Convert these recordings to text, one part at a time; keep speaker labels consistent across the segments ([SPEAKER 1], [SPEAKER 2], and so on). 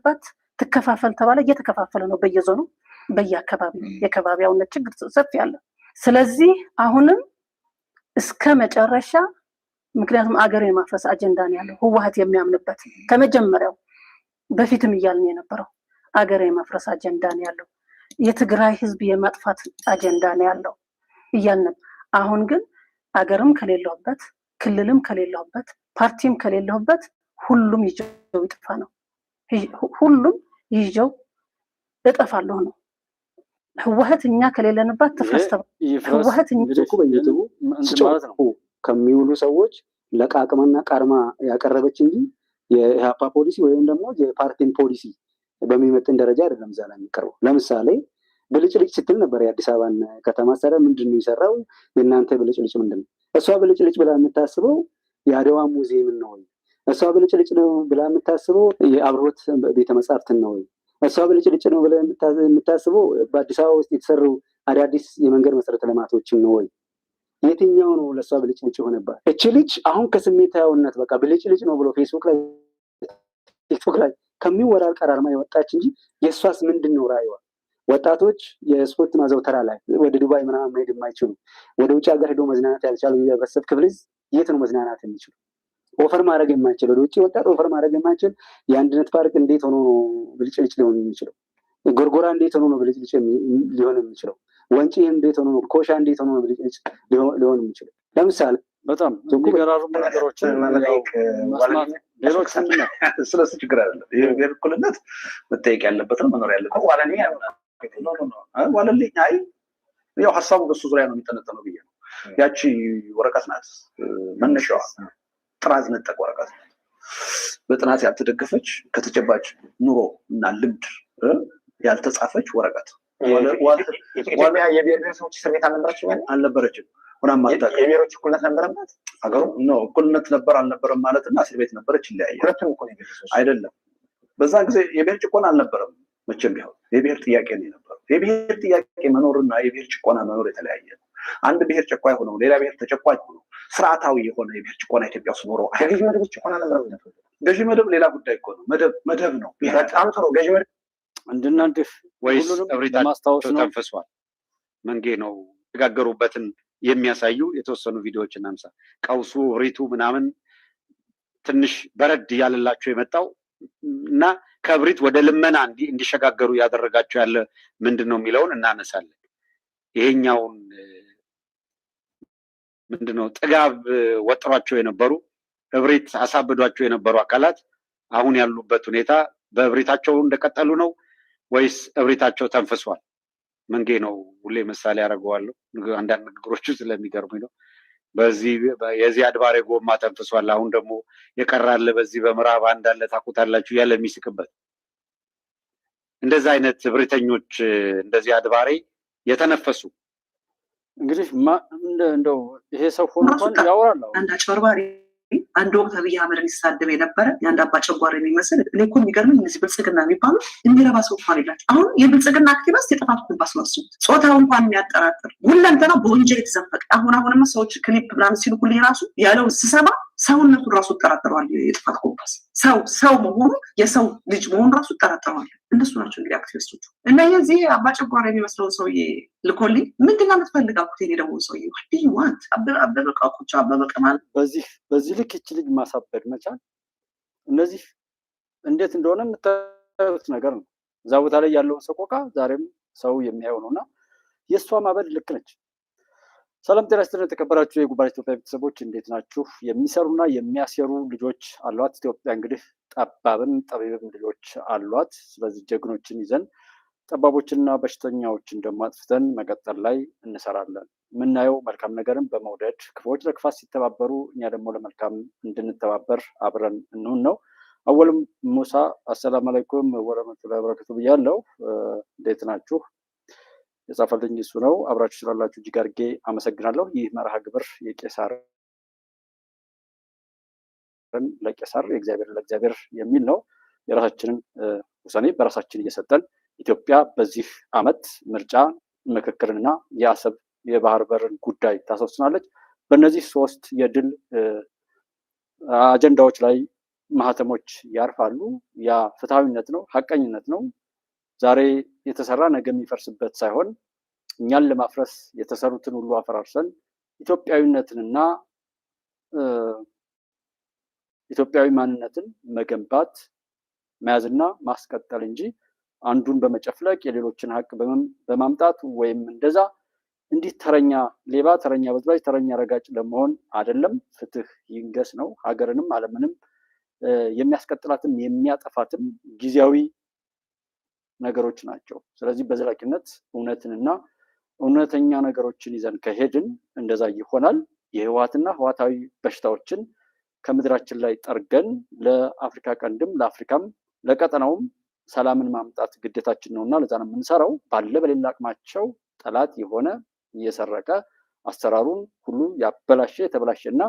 [SPEAKER 1] ባት ትከፋፈል ተባለ እየተከፋፈለ ነው በየዞኑ በየአካባቢው የከባቢያውነት ችግር ሰፊ ያለ ስለዚህ አሁንም እስከ መጨረሻ ምክንያቱም አገር የማፍረስ አጀንዳ ነው ያለው ህወሓት የሚያምንበት ከመጀመሪያው በፊትም እያልን የነበረው አገር የማፍረስ አጀንዳ ነው ያለው የትግራይ ህዝብ የማጥፋት አጀንዳ ነው ያለው እያልን አሁን ግን አገርም ከሌለውበት ክልልም ከሌለውበት ፓርቲም ከሌለውበት ሁሉም ይጀው ይጥፋ ነው ሁሉም ይጀው እጠፋለሁ ነው ህወሓት እኛ ከሌለንባት ተፈስተው ህወሓት
[SPEAKER 2] እንግዲህ በየትቡ ማለት ነው ከሚውሉ ሰዎች ለቃቅመና ቃርማ ያቀረበች እንጂ የኢህአፓ ፖሊሲ ወይም ደግሞ የፓርቲን ፖሊሲ በሚመጥን ደረጃ አይደለም ዛላ የሚቀርበው ለምሳሌ ብልጭልጭ ስትል ነበር የአዲስ አበባን ከተማ አስተዳደር ምንድነው የሰራው የእናንተ ብልጭልጭ ምንድነው እሷ ብልጭልጭ ብላ የምታስበው የአድዋ ሙዚየም ነው እሷ ብልጭልጭ ነው ብላ የምታስበው የአብሮት ቤተ መጻሕፍትን ነው እሷ ብልጭልጭ ነው ብላ የምታስበው በአዲስ አበባ ውስጥ የተሰሩ አዳዲስ የመንገድ መሰረተ ልማቶችን ነው የትኛው ነው ለሷ ብልጭልጭ ሆነባት እቺ ልጅ አሁን ከስሜታዊነት በቃ ብልጭልጭ ነው ብሎ ፌስቡክ ላይ ከሚወራል ቀራርማ የወጣች እንጂ የሷስ ምንድነው ራይዋ ወጣቶች የስፖርት ማዘውተራ ላይ ወደ ዱባይ ምናምን መሄድ የማይችሉ ወደ ውጭ ሀገር ሄዶ መዝናናት ያልቻሉ የህብረተሰብ ክፍል የት ነው መዝናናት የሚችሉ ኦፈር ማድረግ የማይችል ወደ ውጭ ወጣት ኦፈር ማድረግ የማይችል የአንድነት ፓርክ እንዴት ሆኖ ነው ብልጭልጭ ሊሆን የሚችለው ጎርጎራ እንዴት ሆኖ ነው ብልጭልጭ ሊሆን የሚችለው ወንጪ እንዴት ሆኖ ነው ኮሻ እንዴት ሆኖ ነው ብልጭልጭ ሊሆን የሚችለው ለምሳሌ
[SPEAKER 3] በጣም የሚገራርሙ ነገሮችን መስማት ሌሎች
[SPEAKER 4] ስለሱ ችግር አይደለም የብሔር እኩልነት መጠየቅ ያለበት ነው መኖር ያለበት ዋለልኝ አይ ያው ሐሳቡ በሱ ዙሪያ ነው የሚጠነጠነው ብዬ ነው ያቺ ወረቀት ናት መነሻዋ ጥራዝ ነጠቅ ወረቀት በጥናት ያልተደገፈች ከተጨባጭ ኑሮ እና ልምድ ያልተጻፈች ወረቀት
[SPEAKER 5] ኢትዮጵያ የብሔር ብሔረሰቦች እስር ቤት
[SPEAKER 4] አልነበረችም
[SPEAKER 5] የብሔሮች እኩልነት ነበረባት
[SPEAKER 4] አገሩ ነው እኩልነት ነበር አልነበረም ማለትና እስር ቤት ነበረች ይለያያል
[SPEAKER 5] ሁለቱም እኮ
[SPEAKER 4] አይደለም በዛ ጊዜ የብሔር ጭቆና አልነበረም መቼም ቢሆን የብሔር ጥያቄ ነው የነበረው የብሔር ጥያቄ መኖርና የብሔር ጭቆና መኖር የተለያየ ነው አንድ ብሔር ጨቋይ ሆኖ ሌላ ብሔር ተጨቋኝ ሆኖ ስርዓታዊ የሆነ የብሔር ጭቆና ኢትዮጵያ ውስጥ ኖሮ
[SPEAKER 5] ገዢ መደብ ጭቆና ነበር
[SPEAKER 4] ገዢ መደብ ሌላ ጉዳይ እኮ ነው መደብ ነው
[SPEAKER 5] በጣም ጥሩ ገዢ መደብ
[SPEAKER 3] እንድናንድፍ
[SPEAKER 6] ወይስ እብሪታቸው ተንፈሷል መንጌ ነው ተጋገሩበትን የሚያሳዩ የተወሰኑ ቪዲዮዎችን እናምሳ ቀውሱ ሪቱ ምናምን ትንሽ በረድ ያለላቸው የመጣው እና ከብሪት ወደ ልመና እንዲሸጋገሩ ያደረጋቸው ያለ ምንድነው የሚለውን እናነሳለን ይሄኛውን ምንድነው ጥጋብ ወጥሯቸው የነበሩ እብሪት አሳብዷቸው የነበሩ አካላት አሁን ያሉበት ሁኔታ በእብሪታቸው እንደቀጠሉ ነው ወይስ እብሪታቸው ተንፍሷል መንጌ ነው ሁሌ ምሳሌ ያደርገዋለሁ አንዳንድ ንግግሮቹ ስለሚገርሙኝ ነው በዚህ የዚህ አድባሬ ጎማ ተንፍሷል አሁን ደግሞ የቀራለ በዚህ በምዕራብ አንዳለ ታቁታላችሁ ያለ የሚስቅበት እንደዚህ አይነት እብሪተኞች እንደዚህ አድባሬ የተነፈሱ
[SPEAKER 3] እንግዲህ እንደው ይሄ ሰው ሆኖ እንኳን ያወራል
[SPEAKER 7] አንድ አጭበርባሪ አንድ ወቅት አብይ አህመድን ይሳደብ የነበረ የአንድ አባ ጨጓራ የሚመስል እኔ እኮ የሚገርመኝ እነዚህ ብልጽግና የሚባሉ የሚረባ ሰው እንኳን የላቸው አሁን የብልጽግና አክቲቪስት የጥፋት ኩባስ ነው እሱ ጾታው እንኳን የሚያጠራጥር ሁለንተና በወንጀል የተዘፈቀ አሁንማ ሰዎች ክሊፕ ምናምን ሲልኩልኝ ራሱ ያለውን ስሰማ ሰውነቱን ራሱ እጠራጠረዋል የጥፋት ኮምፓስ ሰው መሆኑ የሰው ልጅ መሆኑ ራሱ እጠራጠረዋል እነሱ ናቸው እንግዲህ አክቲቪስቶቹ እና የዚህ አባ ጨጓራ የሚመስለውን ሰውዬ ልኮልኝ ምንድን ነው የምትፈልገው እኔ ደግሞ ሰውዬ what you want አበበ ቃቁቻ አበበ ቀማል
[SPEAKER 3] በዚህ ልክ እቺ ልጅ ማሳበድ መቻል እነዚህ እንዴት እንደሆነ የምታዩት ነገር ነው እዛ ቦታ ላይ ያለው ሰቆቃ ዛሬም ሰው የሚያየው ነውና የሷ ማበድ ልክ ነች ሰላም ጤና ይስጥልን ተከበራችሁ የጉባኤ ኢትዮጵያ ቤተሰቦች እንዴት ናችሁ የሚሰሩና የሚያሰሩ ልጆች አሏት ኢትዮጵያ እንግዲህ ጠባብን ጠቢብም ልጆች አሏት ስለዚህ ጀግኖችን ይዘን ጠባቦችንና በሽተኛዎችን ደግሞ አጥፍተን መቀጠል ላይ እንሰራለን ምናየው መልካም ነገርን በመውደድ ክፉዎች ለክፋት ሲተባበሩ እኛ ደግሞ ለመልካም እንድንተባበር አብረን እንሁን ነው አወልም ሙሳ አሰላሙ አለይኩም ወራህመቱላሂ ወበረካቱ ብያለሁ እንዴት ናችሁ የጻፈልኝ እሱ ነው አብራችሁ ስላላችሁ እጅግ አድርጌ አመሰግናለሁ ይህ መርሃ ግብር የቄሳር ለቄሳር የእግዚአብሔር ለእግዚአብሔር የሚል ነው የራሳችንን ውሳኔ በራሳችን እየሰጠን ኢትዮጵያ በዚህ አመት ምርጫ ምክክርና የአሰብ የባህር በርን ጉዳይ ታስወስናለች በእነዚህ ሶስት የድል አጀንዳዎች ላይ ማህተሞች ያርፋሉ። ያ ፍትሐዊነት ነው፣ ሀቀኝነት ነው። ዛሬ የተሰራ ነገ የሚፈርስበት ሳይሆን እኛን ለማፍረስ የተሰሩትን ሁሉ አፈራርሰን ኢትዮጵያዊነትንና ኢትዮጵያዊ ማንነትን መገንባት መያዝና ማስቀጠል እንጂ አንዱን በመጨፍለቅ የሌሎችን ሀቅ በማምጣት ወይም እንደዛ እንዲህ ተረኛ ሌባ፣ ተረኛ በዝባዥ፣ ተረኛ ረጋጭ ለመሆን አይደለም። ፍትህ ይንገስ ነው። ሀገርንም ዓለምንም የሚያስቀጥላትም የሚያጠፋትም ጊዜያዊ ነገሮች ናቸው። ስለዚህ በዘላቂነት እውነትንና እውነተኛ ነገሮችን ይዘን ከሄድን እንደዛ ይሆናል። የህወሓትና ህወሓታዊ በሽታዎችን ከምድራችን ላይ ጠርገን ለአፍሪካ ቀንድም ለአፍሪካም ለቀጠናውም ሰላምን ማምጣት ግዴታችን ነውና ለዛ ነው የምንሰራው። ባለ በሌላ አቅማቸው ጠላት የሆነ እየሰረቀ አሰራሩን ሁሉ ያበላሸ የተበላሸ እና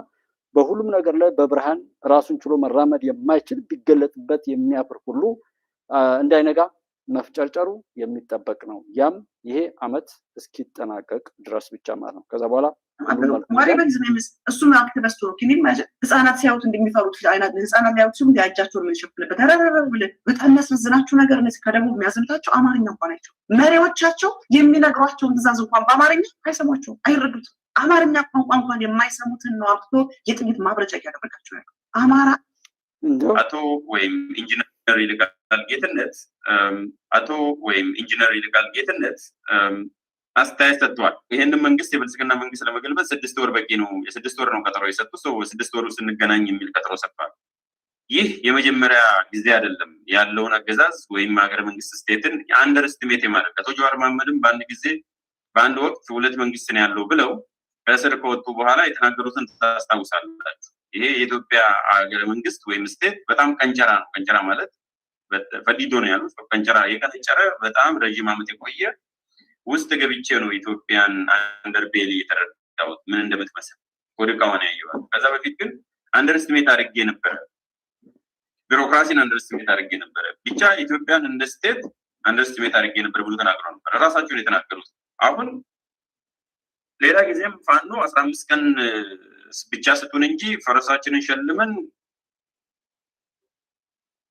[SPEAKER 3] በሁሉም ነገር ላይ በብርሃን ራሱን ችሎ መራመድ የማይችል ቢገለጥበት የሚያፍር ሁሉ እንዳይነጋ መፍጨርጨሩ የሚጠበቅ ነው። ያም ይሄ አመት እስኪጠናቀቅ ድረስ ብቻ ማለት ነው። ከዛ በኋላ
[SPEAKER 7] እሱም አክቲቪስት ነው ህፃናት ሲያዩት እንደሚፈሩት አይነት ህፃናት ሊያዩት እንዲያጃቸው የሚሸፍንበት በጣም የሚያስመዝናችሁ ነገር እነዚህ ከደቡብ የሚያዘምታቸው አማርኛ እንኳን አይችሉ መሪዎቻቸው የሚነግሯቸውን ትእዛዝ እንኳን በአማርኛ አይሰሟቸውም፣ አይረዱትም። አማርኛ ቋንቋ እንኳን የማይሰሙትን ነው አምጥቶ የጥይት ማብረጃ እያደረጋቸው ያለው አማራ።
[SPEAKER 8] አቶ ወይም ኢንጂነር ይልቃል ጌትነት አስተያየት ሰጥቷል። ይህንን መንግስት የብልጽግና መንግስት ለመገልበጥ 6 ወር በቂ ነው፣ የ6 ወር ነው ቀጠሮ የሰጡ ሰው 6 ወር ስንገናኝ የሚል ቀጠሮ ሰጥቷል። ይህ የመጀመሪያ ጊዜ አይደለም ያለውን አገዛዝ ወይም ሀገረ መንግስት ስቴትን አንደር ኤስቲሜት የማድረግ አቶ ጀዋር መሐመድም በአንድ ጊዜ በአንድ ወቅት 2 መንግስት ነው ያለው ብለው ከእስር ከወጡ በኋላ የተናገሩትን ታስታውሳላችሁ። ይሄ የኢትዮጵያ ሀገረ መንግስት ወይም ስቴት በጣም ቀንጨራ ነው። ቀንጨራ ማለት ፈዲዶ ነው ያሉት። ቀንጨራ የቀነጨረ በጣም ረዥም ዓመት የቆየ ውስጥ ገብቼ ነው ኢትዮጵያን አንደርቤሊ የተረዳሁት ምን እንደምትመስል ወድቃ ሆነ ያየዋል። ከዛ በፊት ግን አንደርስቲሜት አድርጌ ነበረ፣ ቢሮክራሲን አንደርስቲሜት አድርጌ ነበረ፣ ብቻ ኢትዮጵያን እንደ ስቴት አንደርስቲሜት አድርጌ ነበር ብሎ ተናግረው ነበር። ራሳቸውን የተናገሩት። አሁን ሌላ ጊዜም ፋኖ 15 ቀን ብቻ ስጡን እንጂ ፈረሳችንን ሸልመን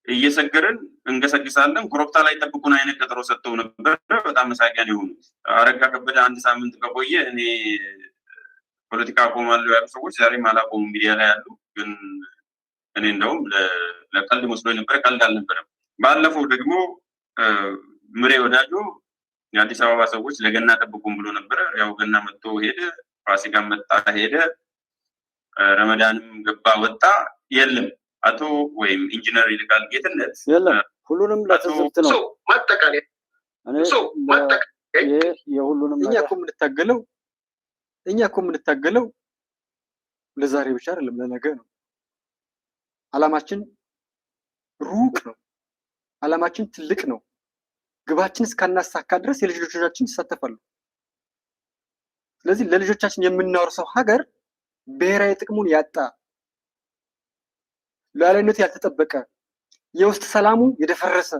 [SPEAKER 8] እየሰገርን እንገሰግሳለን፣ ኮረብታ ላይ ጠብቁን አይነት ቀጠሮ ሰጥተው ነበር። በጣም መሳቂያን የሆኑት አረጋ ከበደ 1 ሳምንት ከቆየ እኔ ፖለቲካ አቆማለሁ ያሉ ሰዎች ዛሬም አላቆሙ ሚዲያ ላይ ያሉ። ግን እኔ እንደውም ለቀልድ መስሎ ነበር፣ ቀልድ አልነበረም። ባለፈው ደግሞ ምሬ ወዳጆ የአዲስ አበባ ሰዎች ለገና ጠብቁን ብሎ ነበር። ያው ገና መጥቶ ሄደ፣ ፋሲካ መጣ ሄደ፣ ረመዳንም ገባ ወጣ፣ የለም አቶ ወይም ኢንጂነር ይልቃል ጌትነት
[SPEAKER 3] የለም። ሁሉንም ለትዝብት ነው
[SPEAKER 4] ማጠቃለያ
[SPEAKER 3] የሁሉንም
[SPEAKER 2] እኛ እኮ የምንታገለው ለዛሬ ብቻ አይደለም፣ ለነገ ነው። አላማችን ሩቅ ነው። አላማችን ትልቅ ነው። ግባችን እስካናሳካ ድረስ የልጅ ልጆቻችን ይሳተፋሉ። ስለዚህ ለልጆቻችን የምናወርሰው ሀገር ብሔራዊ ጥቅሙን ያጣ፣ ሉዓላዊነቱ ያልተጠበቀ፣ የውስጥ ሰላሙ የደፈረሰ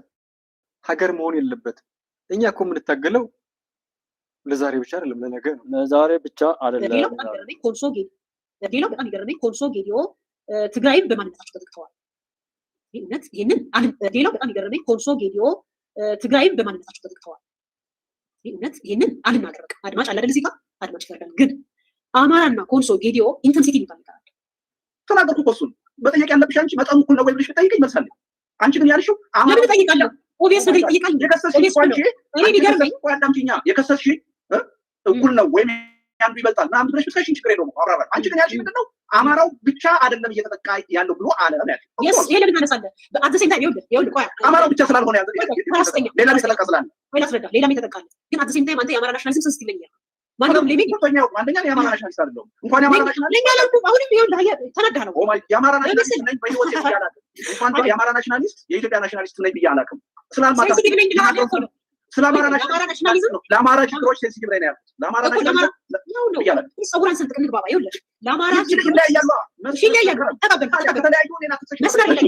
[SPEAKER 2] ሀገር መሆን የለበትም። እኛ እኮ የምንታገለው ለዛሬ ብቻ አይደለም፣ ለነገ ነው።
[SPEAKER 3] ለዛሬ ብቻ አይደለም።
[SPEAKER 9] ሌላው በጣም ይገርመኝ ኮንሶ ጌዲዮ ትግራይን በማንነታቸው ተጠቅተዋል። ሌላው በጣም ይገርመኝ ኮንሶ ጌዲዮ ትግራይን በማንነታቸው ተጠቅተዋል። ይህንን አልናገርም። አድማጭ አለ አይደል? እዚህ ጋር አድማጭ ይፈርዳል። ግን አማራና ኮንሶ ጌዲዮ ኢንተንሲቲ የሚባል ነገር አለ።
[SPEAKER 4] ተናገርኩ እኮ እሱን መጠየቅ ያለብሽ አንቺ መጠኑ እኩል ነው ወይ ብለሽ ብጠይቀኝ መልሳለሁ። አንቺ ግን ያልሽው
[SPEAKER 9] ለምን እጠይቃለሁ? ኦቢየስ ነገር ይጠይቃል።
[SPEAKER 4] የከሰስሽኝ እኩል ነው ወይም አንዱ ይበልጣል ምናምን ብለሽ ብትከሽኝ ችግር የለውም አወራራል። አንቺ ግን ያልሽኝ ምንድን ነው? አማራው ብቻ አይደለም እየተጠቃ ያለው ብሎ አለ ነው ያልሽው።
[SPEAKER 9] ይሄ ለምን ታነሳለህ? አትሰኝ ታይም ይኸውልህ ቆይ
[SPEAKER 4] አማራው ብቻ ስላልሆነ ያዘ ሌላ የተጠቃ ስላለ
[SPEAKER 9] ወይ ላስረዳ። ሌላም የተጠቃለ ግን አትሰኝ ታይም አንተ የአማራ ናሽናሊዝም ስንት ይለኛል? ማንም ሊሚት
[SPEAKER 4] አንደኛ የአማራ ናሽናሊስት አይደለም እንኳን የአማራ ናሽናሊስት
[SPEAKER 9] ለኛ ለኩ አሁንም ይኸውልህ ተነዳህ ነው
[SPEAKER 4] የአማራ ናሽናሊስት ነኝ በህይወት ይያላል። እንኳን የአማራ ናሽናሊስት የኢትዮጵያ ናሽናሊስት ነኝ ብዬ አላውቅም። ስለአማራ ናሽናሊዝም ነው ለአማራ ችግሮች ሴንሲቲቭ ላይ ነው ያሉት። ለአማራ ናሽናሊዝም
[SPEAKER 9] ሰውራን ስንት ቅንግባባ ይኸውልህ ለአማራ
[SPEAKER 4] ችግሮች ይለያያሉ።
[SPEAKER 9] ተቀበል
[SPEAKER 4] ከተለያዩ ሌላ
[SPEAKER 9] መስመር ላይ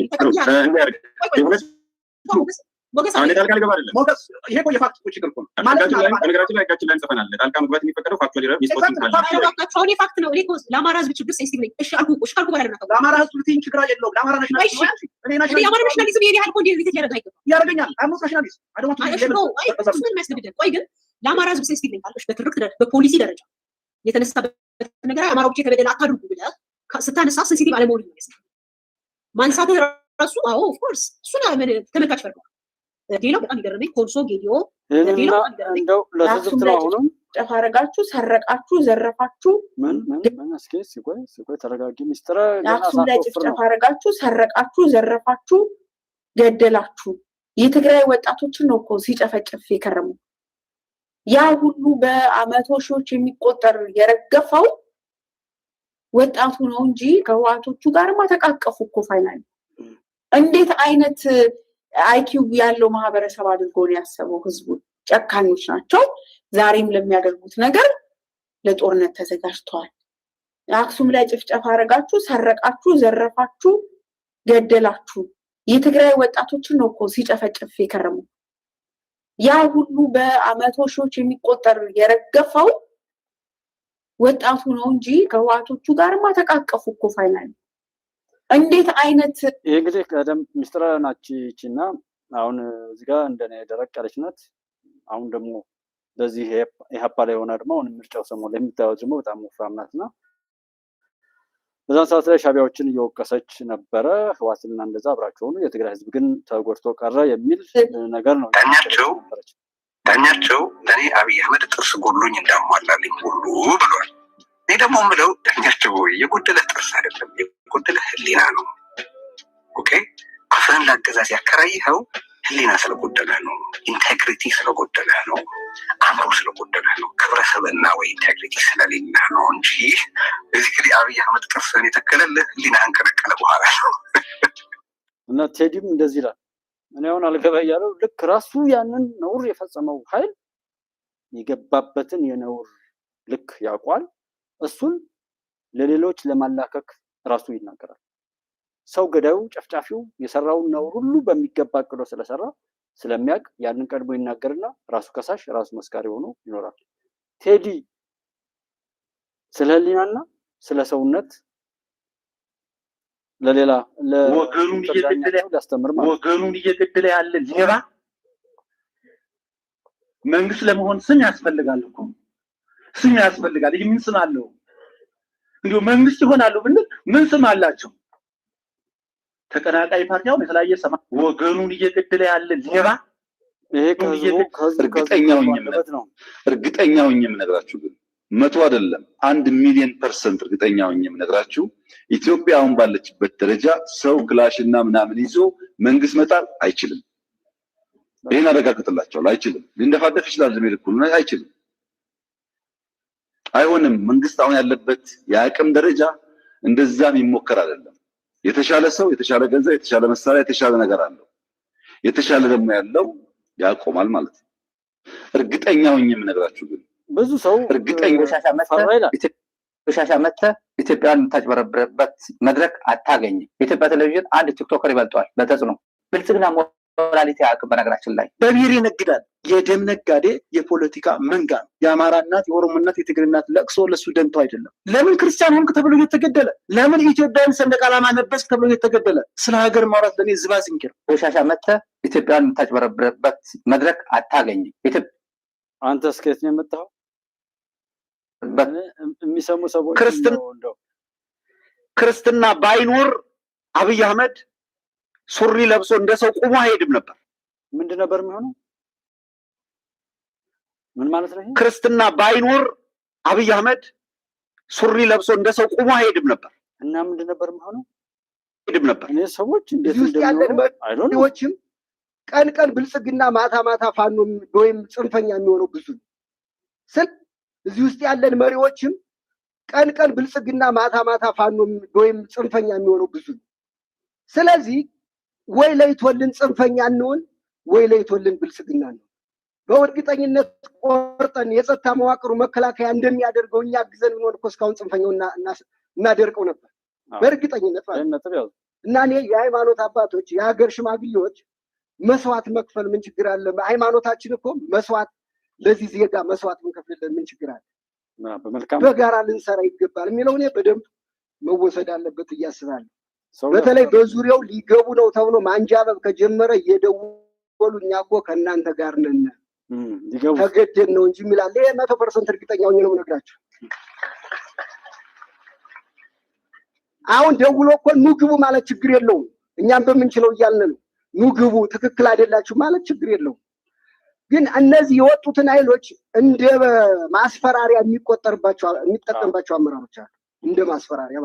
[SPEAKER 9] ሞገስ
[SPEAKER 8] አሁን ጣልቃ ልገባ አይደለም
[SPEAKER 4] ሞገስ ይሄ እኮ የፋክት ችግር እኮ ነው ማለት ነው።
[SPEAKER 8] በነገራችን ላይ ህጋችን ላይ እንጽፈናል። ጣልቃ መግባት የሚፈቀደው ፋክቹዋሊ ነው ሚስፖሲንግ ካለ
[SPEAKER 9] አሁን የፋክት ነው። እኔ እኮ ለአማራ ህዝብ ችግር ሴንሲቲቭ ነኝ። እሺ አልኩ በኋላ ነው
[SPEAKER 4] ለአማራ ህዝብ ልትይኝ ችግር የለውም። ለአማራ ናሽናሊዝም
[SPEAKER 9] የአማራ ናሽናሊዝም ይሄን ያህል እኮ እንዴት ያደርጋል
[SPEAKER 4] ያደርገኛል። አሞስ ናሽናሊዝም አዶንት
[SPEAKER 9] እሱን የሚያስገድደን ቆይ ግን ለአማራ ህዝብ ሴንሲቲቭ ነኝ ካልሽ በትርክት በፖሊሲ ደረጃ የተነሳበት ነገር አማራ ብቻ የተበደለ አታድርጉ ብለህ ስታነሳ ሴንሲቲቭ አለመሆን ነው የሚመስለው ማንሳት ራሱ። አዎ ኦፍ ኮርስ እሱን ተመልካች ፈርዷል። ሌላው በጣም ይገርመኝ ኮንሶ ጌዲዮ
[SPEAKER 3] እንደው ለትዝብት ነው። አሁንም
[SPEAKER 10] ጨፋረጋችሁ፣ ሰረቃችሁ፣ ዘረፋችሁ
[SPEAKER 3] ምን እስኪ ሲቆይ ተረጋጊ። ሚስጥር
[SPEAKER 10] አክሱም ላይ ጨፋረጋችሁ፣ ሰረቃችሁ፣ ዘረፋችሁ፣ ገደላችሁ። የትግራይ ወጣቶችን ነው እኮ ሲጨፈጭፍ የከረሙ። ያ ሁሉ በመቶ ሺዎች የሚቆጠር የረገፈው ወጣቱ ነው እንጂ ከህወሓቶቹ ጋርማ ተቃቀፉ እኮ ፋይናል። እንዴት አይነት አይኪው ያለው ማህበረሰብ አድርጎ ነው ያሰበው ህዝቡን። ጨካኞች ናቸው። ዛሬም ለሚያደርጉት ነገር ለጦርነት ተዘጋጅተዋል። አክሱም ላይ ጭፍጨፋ አረጋችሁ፣ ሰረቃችሁ፣ ዘረፋችሁ፣ ገደላችሁ። የትግራይ ወጣቶችን ነው እኮ ሲጨፈጭፍ የከረሙ። ያ ሁሉ በመቶ ሺዎች የሚቆጠር የረገፈው ወጣቱ ነው እንጂ ከህወሓቶቹ ጋርማ ተቃቀፉ እኮ ፋይናል። እንዴት አይነት
[SPEAKER 3] ይሄ እንግዲህ ቀደም ሚስጥር ናችና አሁን እዚህ ጋር እንደኔ ደረቅ ያለች ናት። አሁን ደግሞ በዚህ ኢህአፓ ላይ ሆና ደግሞ አሁን ምርጫው ሰሞን ላይ የምታየው ደግሞ በጣም ወፍራም ናትና በዛን ሰዓት ላይ ሻቢያዎችን እየወቀሰች ነበረ። ህወሓትና እንደዛ አብራቸው ሆኑ፣ የትግራይ ህዝብ ግን ተጎድቶ ቀረ የሚል ነገር ነው።
[SPEAKER 5] ዳኛቸው ለእኔ አብይ አህመድ ጥርስ ጎድሎኝ እንዳሟላልኝ ሁሉ ብሏል። እኔ ደግሞ የምለው ዳኛቸው የጎደለ ጥርስ አይደለም፣ የጎደለ ህሊና ነው። ኦኬ አፍህን ለአገዛዝ ያከራይኸው ህሊና ስለጎደለ ነው፣ ኢንቴግሪቲ ስለጎደለ ነው፣ አእምሮ ስለጎደለ ነው፣ ክብረ ሰብዕና ወይ ኢንቴግሪቲ ስለሌለ ነው እንጂ እዚህ እንግዲህ አብይ አህመድ ጥርስህን የተከለልህ ህሊናህን ከነቀለ በኋላ ነው።
[SPEAKER 3] እና ቴዲም እንደዚህ ይላል። እኔ አሁን አልገባ እያለው ልክ ራሱ ያንን ነውር የፈጸመው ኃይል የገባበትን የነውር ልክ ያውቋል። እሱን ለሌሎች ለማላከክ ራሱ ይናገራል። ሰው ገዳዩ ጨፍጫፊው የሰራውን ነውር ሁሉ በሚገባ አቅዶ ስለሰራ ስለሚያውቅ ያንን ቀድሞ ይናገርና ራሱ ከሳሽ ራሱ መስካሪ ሆኖ ይኖራል። ቴዲ ስለ ህሊናና ስለ ሰውነት ለሌላ
[SPEAKER 4] ወገኑን እየገደለ ያለ ሌባ መንግስት ለመሆን ስም ያስፈልጋል እኮ ስም ያስፈልጋል። ይህ ምን ስም አለው? እንዲሁ መንግስት ይሆናሉ ብንል ምን ስም አላቸው? ተቀናቃይ ፓርቲያውን የተለያየ ሰማ ወገኑን እየገደለ ያለ ሌባ
[SPEAKER 3] ይሄ
[SPEAKER 11] እርግጠኛው የምነግራችሁ ግን 100 አይደለም 1,000,000% እርግጠኛው የምነግራችሁ ኢትዮጵያ አሁን ባለችበት ደረጃ ሰው ክላሽና ምናምን ይዞ መንግስት መጣል አይችልም። ይሄን አረጋግጥላችኋለሁ። አይችልም። ሊንደፋደፍ ይችላል ዘመድ እኮ አይችልም። አይሆንም። መንግስት አሁን ያለበት የአቅም ደረጃ እንደዛም ይሞከር አይደለም። የተሻለ ሰው፣ የተሻለ ገንዘብ፣ የተሻለ መሳሪያ፣ የተሻለ ነገር አለው። የተሻለ ደግሞ ያለው ያቆማል ማለት ነው። እርግጠኛው የምነግራችሁ ግን ብዙ ሰው
[SPEAKER 5] እርግጠኛ ሻሻ መተ ኢትዮጵያን የምታጭበረብርበት መድረክ አታገኝም። የኢትዮጵያ ቴሌቪዥን አንድ ቲክቶከር ይበልጠዋል በተጽዕኖ። ብልጽግና ሞራሊቲ አያውቅም። በነገራችን ላይ
[SPEAKER 2] በብሔር ይነግዳል። የደም ነጋዴ የፖለቲካ መንጋ ነው። የአማራ እናት፣ የኦሮሞ እናት፣ የትግሬ እናት ለቅሶ ለሱ ደንተው አይደለም። ለምን ክርስቲያን ሆንክ ተብሎ እየተገደለ፣ ለምን ኢትዮጵያን ሰንደቅ ዓላማ ነበስክ ተብሎ እየተገደለ፣ ስለ ሀገር ማውራት ለኔ ዝባዝንኬ ነው።
[SPEAKER 5] ሻሻ መተ ኢትዮጵያን የምታጭበረብርበት መድረክ አታገኝም።
[SPEAKER 3] አንተ እስከየት ነው የመጣው? የሚሰሙ ሰዎች
[SPEAKER 4] ክርስትና ባይኖር አብይ አህመድ ሱሪ ለብሶ እንደ ሰው ቁሞ አይሄድም ነበር።
[SPEAKER 3] ምንድን ነበር የሚሆነው? ምን ማለት ነው?
[SPEAKER 4] ክርስትና ባይኖር አብይ አህመድ ሱሪ ለብሶ እንደ ሰው ቁሞ አይሄድም ነበር።
[SPEAKER 3] እና ምንድን ነበር የሚሆነው?
[SPEAKER 4] ሄድም ነበር።
[SPEAKER 3] እኔ ሰዎች እንዴት
[SPEAKER 2] እንደሚወችም ቀን ቀን ብልጽግና ማታ ማታ ፋኖ ወይም ጽንፈኛ የሚሆነው ብዙ ስል እዚህ ውስጥ ያለን መሪዎችም ቀን ቀን ብልጽግና ማታ ማታ ፋኖ ወይም ጽንፈኛ የሚሆነው ብዙ። ስለዚህ ወይ ለይቶልን ጽንፈኛ እንሆን ወይ ለይቶልን ብልጽግና ነው። በእርግጠኝነት ቆርጠን የጸጥታ መዋቅሩ መከላከያ እንደሚያደርገው እኛ ግዘን ምን እኮ እስካሁን ጽንፈኛው እናደርቀው ነበር በእርግጠኝነት ማለት ነው። እና እኔ የሃይማኖት አባቶች፣ የሀገር ሽማግሌዎች
[SPEAKER 12] መስዋዕት መክፈል ምን ችግር አለ? ሃይማኖታችን እኮ መስዋዕት ለዚህ ዜጋ መስዋዕት ምንከፍልልን ምን ችግር አለ? በጋራ ልንሰራ ይገባል የሚለው እኔ በደንብ መወሰድ አለበት እያስባለሁ። በተለይ በዙሪያው ሊገቡ ነው ተብሎ ማንጃበብ ከጀመረ እየደወሉ እኛ እኮ ከእናንተ ጋር ነን ተገደን ነው እንጂ የሚላለ 100% እርግጠኛ ሆኜ ነው የምነግራቸው። አሁን ደውሎ እኮ ኑ ግቡ ማለት ችግር የለውም። እኛም በምንችለው እያልን ነው። ኑ ግቡ፣ ትክክል አይደላችሁ ማለት ችግር የለውም። ግን እነዚህ የወጡትን ኃይሎች እንደ ማስፈራሪያ የሚጠቀምባቸው አመራሮች አሉ። እንደ ማስፈራሪያ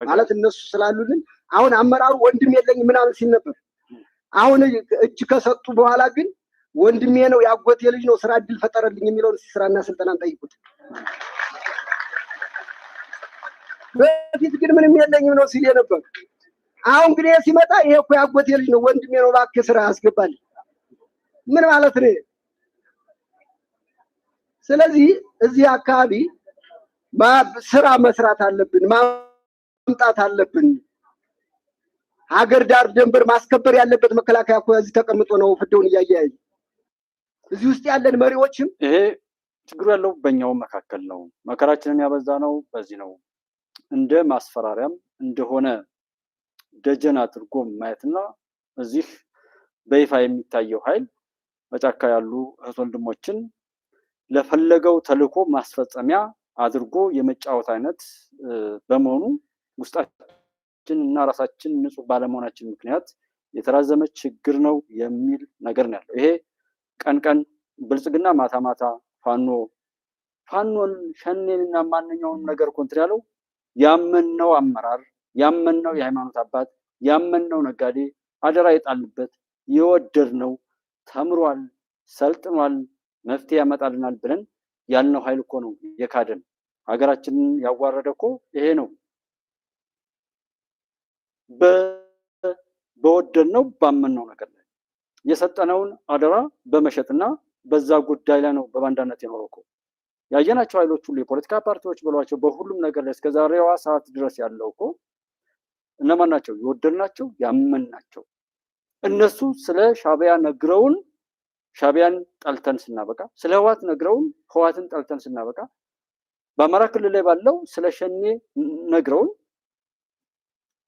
[SPEAKER 12] ማለት እነሱ ስላሉልን አሁን አመራሩ ወንድም የለኝ ምናምን ሲል ነበር። አሁን እጅ ከሰጡ በኋላ ግን ወንድሜ ነው ያጎቴ ልጅ ነው ስራ እድል ፈጠረልኝ የሚለውን ስራና ስልጠናን ጠይቁት። በፊት ግን ምንም የለኝም ነው ሲል ነበር። አሁን ግን ሲመጣ ይሄ እኮ ያጎቴ ልጅ ነው ወንድሜ ነው እባክህ ስራ አስገባልኝ ምን ማለት ነው? ስለዚህ እዚህ አካባቢ ስራ መስራት አለብን፣ ማምጣት አለብን። ሀገር ዳር ድንበር ማስከበር ያለበት መከላከያ እኮ እዚህ ተቀምጦ ነው ፍደውን እያያየ። እዚህ ውስጥ ያለን መሪዎችም
[SPEAKER 3] ይሄ ችግሩ ያለው በእኛው መካከል ነው። መከራችንን ያበዛ ነው በዚህ ነው። እንደ ማስፈራሪያም እንደሆነ ደጀን አድርጎ ማየትና እዚህ በይፋ የሚታየው ኃይል በጫካ ያሉ እህት ወንድሞችን ለፈለገው ተልዕኮ ማስፈጸሚያ አድርጎ የመጫወት አይነት በመሆኑ ውስጣችን እና ራሳችን ንጹህ ባለመሆናችን ምክንያት የተራዘመ ችግር ነው የሚል ነገር ነው ያለው። ይሄ ቀን ቀን ብልጽግና ማታ ማታ ፋኖን ሸኔንና ማንኛውንም ነገር ኮንትር ያለው ያመነው አመራር ያመነው የሃይማኖት አባት ያመነው ነጋዴ አደራ የጣልበት የወደድነው ተምሯል፣ ሰልጥኗል፣ መፍትሄ ያመጣልናል ብለን ያልነው ኃይል እኮ ነው የካደን። ሀገራችንን ያዋረደ እኮ ይሄ ነው። በወደድነው ባመነው ነገር ላይ የሰጠነውን አደራ በመሸጥና በዛ ጉዳይ ላይ ነው በባንዳነት የኖረው እኮ። ያየናቸው ኃይሎች ሁሉ የፖለቲካ ፓርቲዎች ብሏቸው በሁሉም ነገር ላይ እስከዛሬዋ ሰዓት ድረስ ያለው እኮ እነማን ናቸው? የወደድናቸው ያመንናቸው። እነሱ ስለ ሻዕቢያ ነግረውን ሻዕቢያን ጠልተን ስናበቃ፣ ስለ ህወሓት ነግረውን ህወሓትን ጠልተን ስናበቃ፣ በአማራ ክልል ላይ ባለው ስለ ሸኔ ነግረውን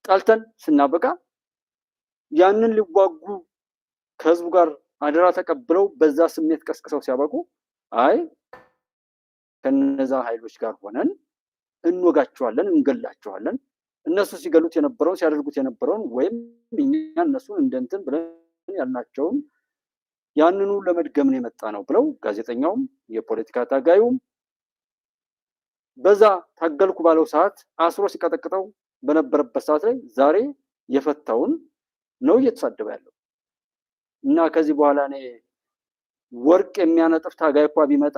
[SPEAKER 3] ጠልተን ስናበቃ፣ ያንን ሊዋጉ ከህዝቡ ጋር አደራ ተቀብለው በዛ ስሜት ቀስቅሰው ሲያበቁ አይ ከነዛ ኃይሎች ጋር ሆነን እንወጋቸዋለን፣ እንገላቸዋለን፣ እነሱ ሲገሉት የነበረውን ሲያደርጉት የነበረውን ወይም እኛ እነሱን እንደንትን ብለን ያልናቸውን ያንኑ ለመድገም ነው የመጣ ነው ብለው ጋዜጠኛውም የፖለቲካ ታጋዩም በዛ ታገልኩ ባለው ሰዓት አስሮ ሲቀጠቅጠው በነበረበት ሰዓት ላይ ዛሬ የፈታውን ነው እየተሳደበ ያለው። እና ከዚህ በኋላ እኔ ወርቅ የሚያነጥፍ ታጋይ እንኳ ቢመጣ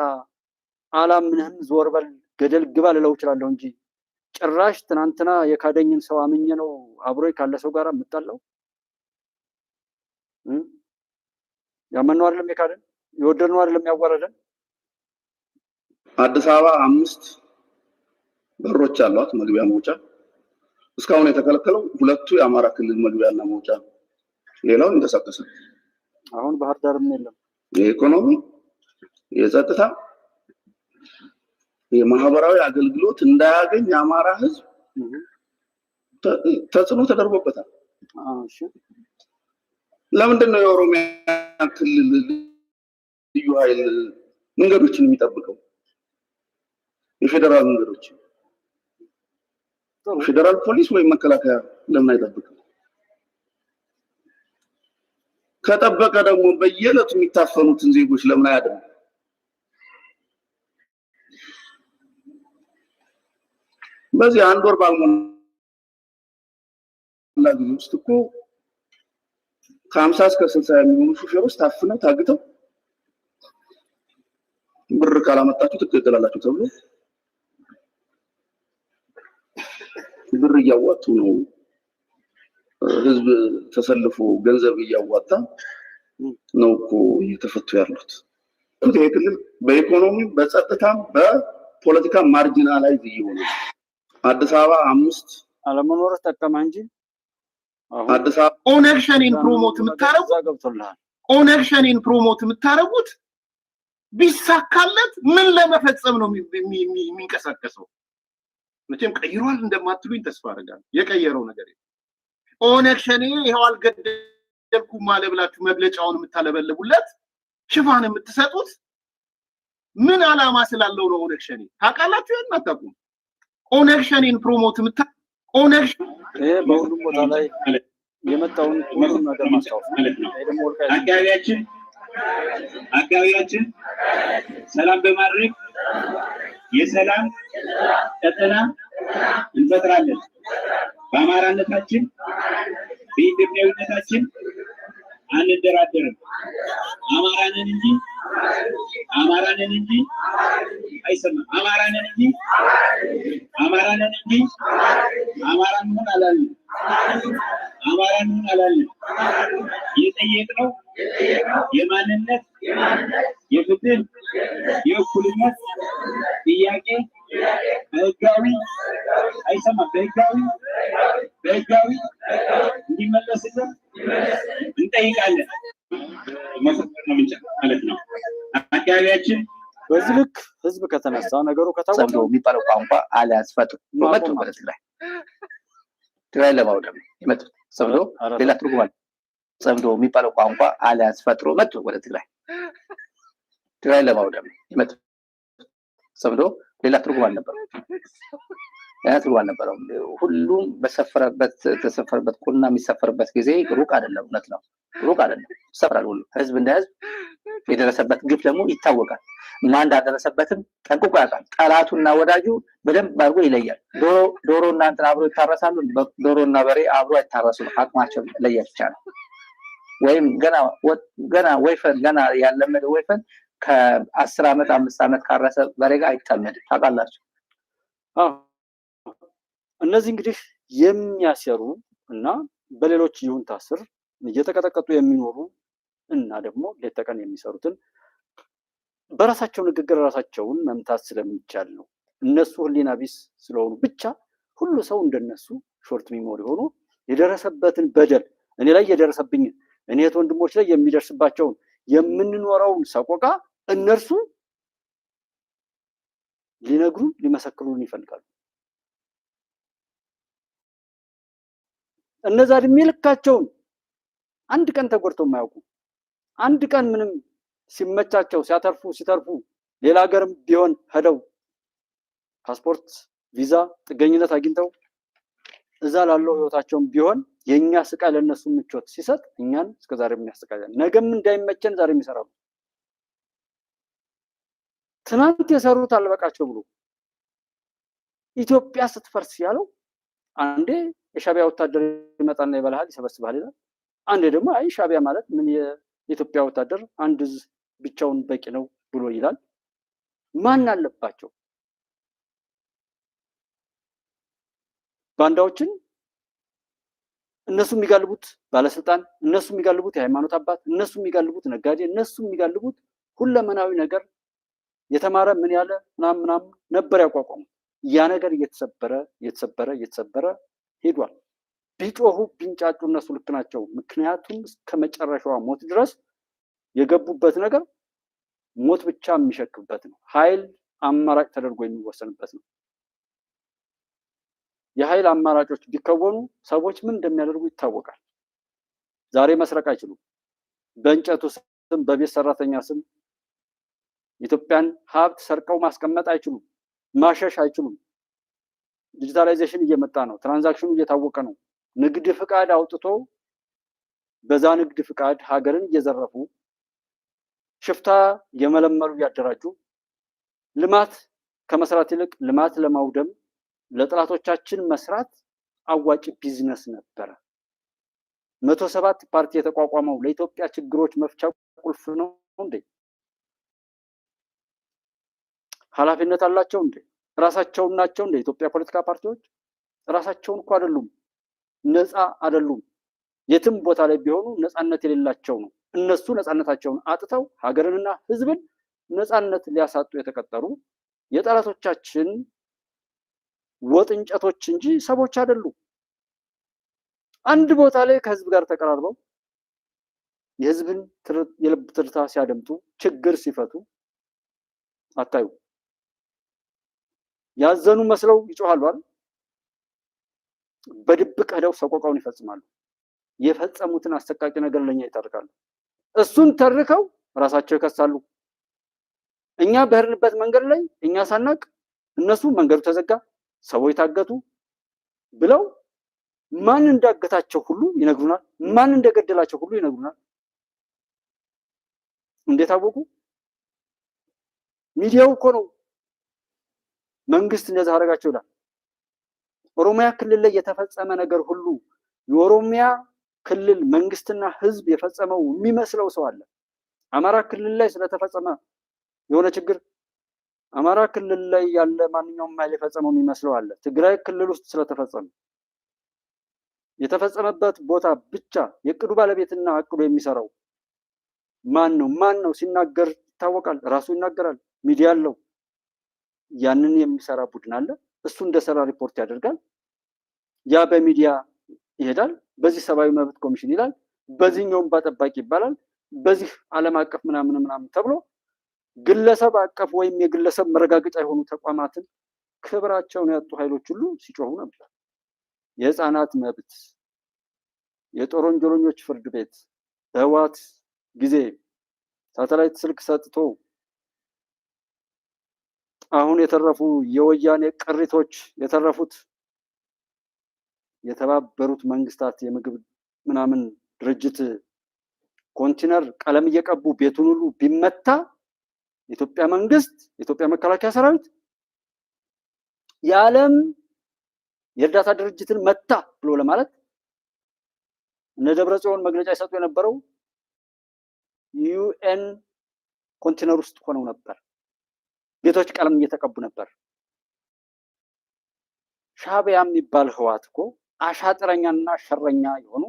[SPEAKER 3] አላምንህም ዞር በል ገደል ግባ ልለው እችላለሁ እንጂ ጭራሽ ትናንትና የካደኝን ሰው አምኜ ነው አብሮኝ ካለ ሰው ጋር የምጣለው። ያመነው አይደለም የካደን፣ የወደድነው አይደለም ያዋረደን።
[SPEAKER 4] አዲስ አበባ 5 በሮች አሏት መግቢያ መውጫ። እስካሁን የተከለከለው 2 የአማራ ክልል መግቢያና መውጫ ነው። ሌላው ይንቀሳቀሳል።
[SPEAKER 3] አሁን ባህር ዳርም የለም።
[SPEAKER 4] የኢኮኖሚ፣ የጸጥታ፣ የማህበራዊ አገልግሎት እንዳያገኝ የአማራ ህዝብ ተጽዕኖ ተደርጎበታል። ለምንድን ነው የኦሮሚያ ክልል ልዩ ኃይል መንገዶችን የሚጠብቀው? የፌደራል መንገዶች ፌደራል ፖሊስ ወይም መከላከያ ለምን አይጠብቅም? ከጠበቀ ደግሞ በየዕለቱ የሚታፈኑትን ዜጎች ለምን አያድንም? በዚህ አንድ ወር ባልሞላ ጊዜ ውስጥ እኮ ከ50 እስከ 60 የሚሆኑ ሹፌሮች ታፍነው ታግተው ብር ካላመጣችሁ ትገደላላችሁ ተብሎ ብር እያዋጡ ነው። ህዝብ ተሰልፎ ገንዘብ እያዋጣ ነው እኮ እየተፈቱ ያሉት። ይሄ ክልል በኢኮኖሚ በጸጥታም በፖለቲካ ማርጂናላይዝ እየሆነ አዲስ አበባ 5
[SPEAKER 3] አለመኖር ተጠቀመ እንጂ
[SPEAKER 4] አዲስ አበባ
[SPEAKER 12] ኦነግ ሸኔን ፕሮሞት የምታረጉት ኦነግ ሸኔን ፕሮሞት የምታረጉት ቢሳካለት ምን ለመፈጸም ነው የሚንቀሳቀሰው? መቼም ቀይሯል እንደማትሉኝ ተስፋ አደርጋለሁ። የቀየረው ነገር የለም። ኦነግ ሸኔ ይኸው አልገደልኩም አለ ብላችሁ መግለጫውን የምታለበልቡለት ሽፋን የምትሰጡት ምን ዓላማ ስላለው ነው? ኦነግ ሸኔ ታውቃላችሁ? ያን አታውቁም? ኦነግ ሸኔን ፕሮሞት ኦነግ
[SPEAKER 3] በሁሉም ቦታ ላይ የመጣውን ሁሉም ነገር ማስታወስ ማለት ነው።
[SPEAKER 5] አካባቢያችን ሰላም በማድረግ የሰላም ቀጠና እንፈጥራለን። በአማራነታችን በኢትዮጵያዊነታችን አንደራደርም። አማራንን እንጂ አይሰማም። አማራንን እንጂ አማራን ሆን አላለም። የጠየቅነው የማንነት፣ የፍትህ፣ የእኩልነት ጥያቄ በህጋዊ አይሰማም በህጋዊ እንዲመለስልን እንጠይቃለን። መፈክር ነው ማለት ነው። አካባቢያችን
[SPEAKER 3] በዚህ ልክ ህዝብ ከተነሳ ነገሩ ከታወቀ
[SPEAKER 13] የሚባለው ቋንቋ አልያስፈጥሩ መጡ ወደ ትግራይ ለማውደም የመጡት ሰምዶ ሌላ ትርጉም አለ። ሰምዶ የሚባለው ቋንቋ አልያስፈጥሩ መጡ ወደ ትግራይ ለማውደም የመጡት ሰምዶ ሌላ ትርጉም አልነበረው። ትርጉም አልነበረውም። ሁሉም ተሰፈረበት ቁና የሚሰፈርበት ጊዜ ሩቅ አይደለም። እውነት ነው፣ ሩቅ አይደለም። ይሰፈራል። ሁሉ ህዝብ እንደ ህዝብ የደረሰበት ግፍ ደግሞ ይታወቃል። ማን እንዳደረሰበትም ጠንቅቆ ያውቃል። ጠላቱና ወዳጁ በደንብ አድርጎ ይለያል። ዶሮና እንትን አብሮ ይታረሳሉ። ዶሮና በሬ አብሮ አይታረሱም። አቅማቸው ለየት ይቻላል። ወይም ገና ወይፈን ገና ያለመደ ወይፈን ከ10 ዓመት 5 ዓመት ካረሰ በሬ ጋር አይታመድም። ታውቃላችሁ።
[SPEAKER 3] እነዚህ እንግዲህ የሚያሰሩ እና በሌሎች ይሁንታ ስር እየተቀጠቀጡ የሚኖሩ እና ደግሞ ሌት ተቀን የሚሰሩትን በራሳቸው ንግግር ራሳቸውን መምታት ስለሚቻል ነው። እነሱ ህሊና ቢስ ስለሆኑ ብቻ ሁሉ ሰው እንደነሱ ሾርት ሚሞሪ ሆኖ የደረሰበትን በደል እኔ ላይ የደረሰብኝ እኔ ወንድሞች ላይ የሚደርስባቸውን የምንኖረውን ሰቆቃ እነርሱ ሊነግሩን ሊመሰክሩን ይፈልጋሉ። እነዛ እድሜ ልካቸውን አንድ ቀን ተጎድተው የማያውቁ አንድ ቀን ምንም ሲመቻቸው ሲተርፉ ሌላ ሀገርም ቢሆን ሄደው ፓስፖርት፣ ቪዛ፣ ጥገኝነት አግኝተው እዛ ላለው ህይወታቸውም ቢሆን የኛ ስቃይ ለነሱ ምቾት ሲሰጥ እኛን እስከዛሬ የሚያስቃያል። ነገም እንዳይመቸን ዛሬም ይሰራሉ። ትናንት የሰሩት አልበቃቸው ብሎ ኢትዮጵያ ስትፈርስ ያለው አንዴ የሻቢያ ወታደር ይመጣና ይበላሃል ይሰበስባል ይላል። አንዴ ደግሞ አይ ሻቢያ ማለት ምን የኢትዮጵያ ወታደር አንድ ብቻውን በቂ ነው ብሎ ይላል። ማን አለባቸው? ባንዳዎችን እነሱ የሚጋልቡት ባለስልጣን፣ እነሱ የሚጋልቡት የሃይማኖት አባት፣ እነሱ የሚጋልቡት ነጋዴ፣ እነሱ የሚጋልቡት ሁለመናዊ ነገር የተማረ ምን ያለ ምናምን ነበር ያቋቋሙት። ያ ነገር እየተሰበረ ሄዷል። ቢጮሁ ቢንጫጩ እነሱ ልክ ናቸው። ምክንያቱም እስከ መጨረሻዋ ሞት ድረስ የገቡበት ነገር ሞት ብቻ የሚሸክበት ነው። ኃይል አማራጭ ተደርጎ የሚወሰንበት ነው። የኃይል አማራጮች ቢከወኑ ሰዎች ምን እንደሚያደርጉ ይታወቃል። ዛሬ መስረቅ አይችሉም። በእንጨቱ ስም፣ በቤት ሰራተኛ ስም የኢትዮጵያን ሀብት ሰርቀው ማስቀመጥ አይችሉም። ማሸሽ አይችሉም። ዲጂታላይዜሽን እየመጣ ነው። ትራንዛክሽኑ እየታወቀ ነው። ንግድ ፍቃድ አውጥቶ በዛ ንግድ ፍቃድ ሀገርን እየዘረፉ ሽፍታ የመለመሉ እያደራጁ ልማት ከመስራት ይልቅ ልማት ለማውደም ለጥላቶቻችን መስራት አዋጭ ቢዝነስ ነበረ። 107 ፓርቲ የተቋቋመው ለኢትዮጵያ ችግሮች መፍቻ ቁልፍ ነው እንዴ? ኃላፊነት አላቸው እንዴ? ራሳቸውን ናቸው እንዴ? ኢትዮጵያ ፖለቲካ ፓርቲዎች ራሳቸውን እኮ አይደሉም፣ ነፃ አይደሉም። የትም ቦታ ላይ ቢሆኑ ነፃነት የሌላቸው ነው። እነሱ ነፃነታቸውን አጥተው ሀገርንና ሕዝብን ነፃነት ሊያሳጡ የተቀጠሩ የጠላቶቻችን ወጥ እንጨቶች እንጂ ሰዎች አይደሉም። አንድ ቦታ ላይ ከህዝብ ጋር ተቀራርበው የህዝብን የልብ ትርታ ሲያደምጡ ችግር ሲፈቱ አታዩ። ያዘኑ መስለው ይጮሃሉ አይደል? በድብቅ ሄደው ሰቆቃውን ይፈጽማሉ። የፈጸሙትን አሰቃቂ ነገር ለኛ ይተርካሉ። እሱን ተርከው ራሳቸው ይከሳሉ። እኛ በህርንበት መንገድ ላይ እኛ ሳናቅ እነሱ መንገዱ ተዘጋ፣ ሰዎች ታገቱ ብለው ማን እንዳገታቸው ሁሉ ይነግሩናል። ማን እንደገደላቸው ሁሉ ይነግሩናል። እንዴት አወቁ? ሚዲያው እኮ ነው መንግስት እንደዛ አደረጋቸው ይላል። ኦሮሚያ ክልል ላይ የተፈጸመ ነገር ሁሉ የኦሮሚያ ክልል መንግስትና ህዝብ የፈጸመው የሚመስለው ሰው አለ። አማራ ክልል ላይ ስለተፈጸመ የሆነ ችግር አማራ ክልል ላይ ያለ ማንኛውም ኃይል የፈጸመው የሚመስለው አለ። ትግራይ ክልል ውስጥ ስለተፈጸመ የተፈጸመበት ቦታ ብቻ የቅዱ ባለቤትና አቅዶ የሚሰራው ማን ነው ሲናገር ይታወቃል። ራሱ ይናገራል። ሚዲያ አለው። ያንን የሚሰራ ቡድን አለ። እሱ እንደሰራ ሪፖርት ያደርጋል። ያ በሚዲያ ይሄዳል። በዚህ ሰብአዊ መብት ኮሚሽን ይላል፣ በዚህኛውም ባጠባቂ ይባላል፣ በዚህ ዓለም አቀፍ ምናምን ተብሎ ግለሰብ አቀፍ ወይም የግለሰብ መረጋገጫ የሆኑ ተቋማትን ክብራቸውን ያጡ ኃይሎች ሁሉ ሲጮሁ ነበር። የህፃናት መብት፣ የጦር ወንጀለኞች ፍርድ ቤት በህወሓት ጊዜ ሳተላይት ስልክ ሰጥቶ አሁን የተረፉ የወያኔ ቅሪቶች የተረፉት የተባበሩት መንግስታት የምግብ ምናምን ድርጅት ኮንቲነር ቀለም እየቀቡ ቤቱን ሁሉ ቢመታ የኢትዮጵያ መንግስት የኢትዮጵያ መከላከያ ሰራዊት የዓለም የእርዳታ ድርጅትን መታ ብሎ ለማለት እነ ደብረጽዮን መግለጫ ይሰጡ የነበረው ዩኤን ኮንቲነር ውስጥ ሆነው ነበር። ቤቶች ቀለም እየተቀቡ ነበር። ሻዕቢያ የሚባል ህወሓት እኮ አሻጥረኛና ሸረኛ የሆኑ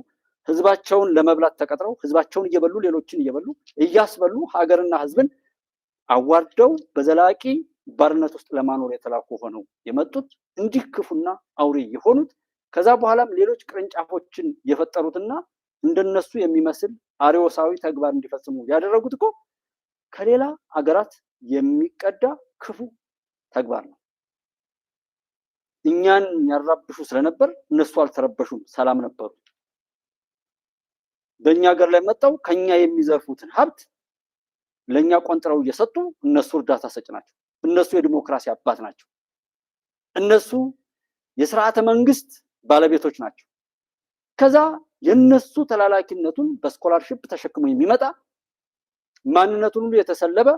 [SPEAKER 3] ህዝባቸውን ለመብላት ተቀጥረው ህዝባቸውን እየበሉ ሌሎችን እየበሉ እያስበሉ ሀገርና ህዝብን አዋርደው በዘላቂ ባርነት ውስጥ ለማኖር የተላኩ ሆነው የመጡት እንዲህ ክፉና አውሬ የሆኑት ከዛ በኋላም ሌሎች ቅርንጫፎችን የፈጠሩትና እንደነሱ የሚመስል አሪዮሳዊ ተግባር እንዲፈጽሙ ያደረጉት እኮ ከሌላ አገራት የሚቀዳ ክፉ ተግባር ነው። እኛን ያራብሹ ስለነበር እነሱ አልተረበሹም፣ ሰላም ነበሩ። በእኛ ሀገር ላይ መጣው ከኛ የሚዘርፉትን ሀብት ለኛ ቆንጥረው እየሰጡ እነሱ እርዳታ ሰጭ ናቸው። እነሱ የዲሞክራሲ አባት ናቸው። እነሱ የስርዓተ መንግስት ባለቤቶች ናቸው። ከዛ የነሱ ተላላኪነቱን በስኮላርሺፕ ተሸክሞ የሚመጣ ማንነቱን ሁሉ የተሰለበ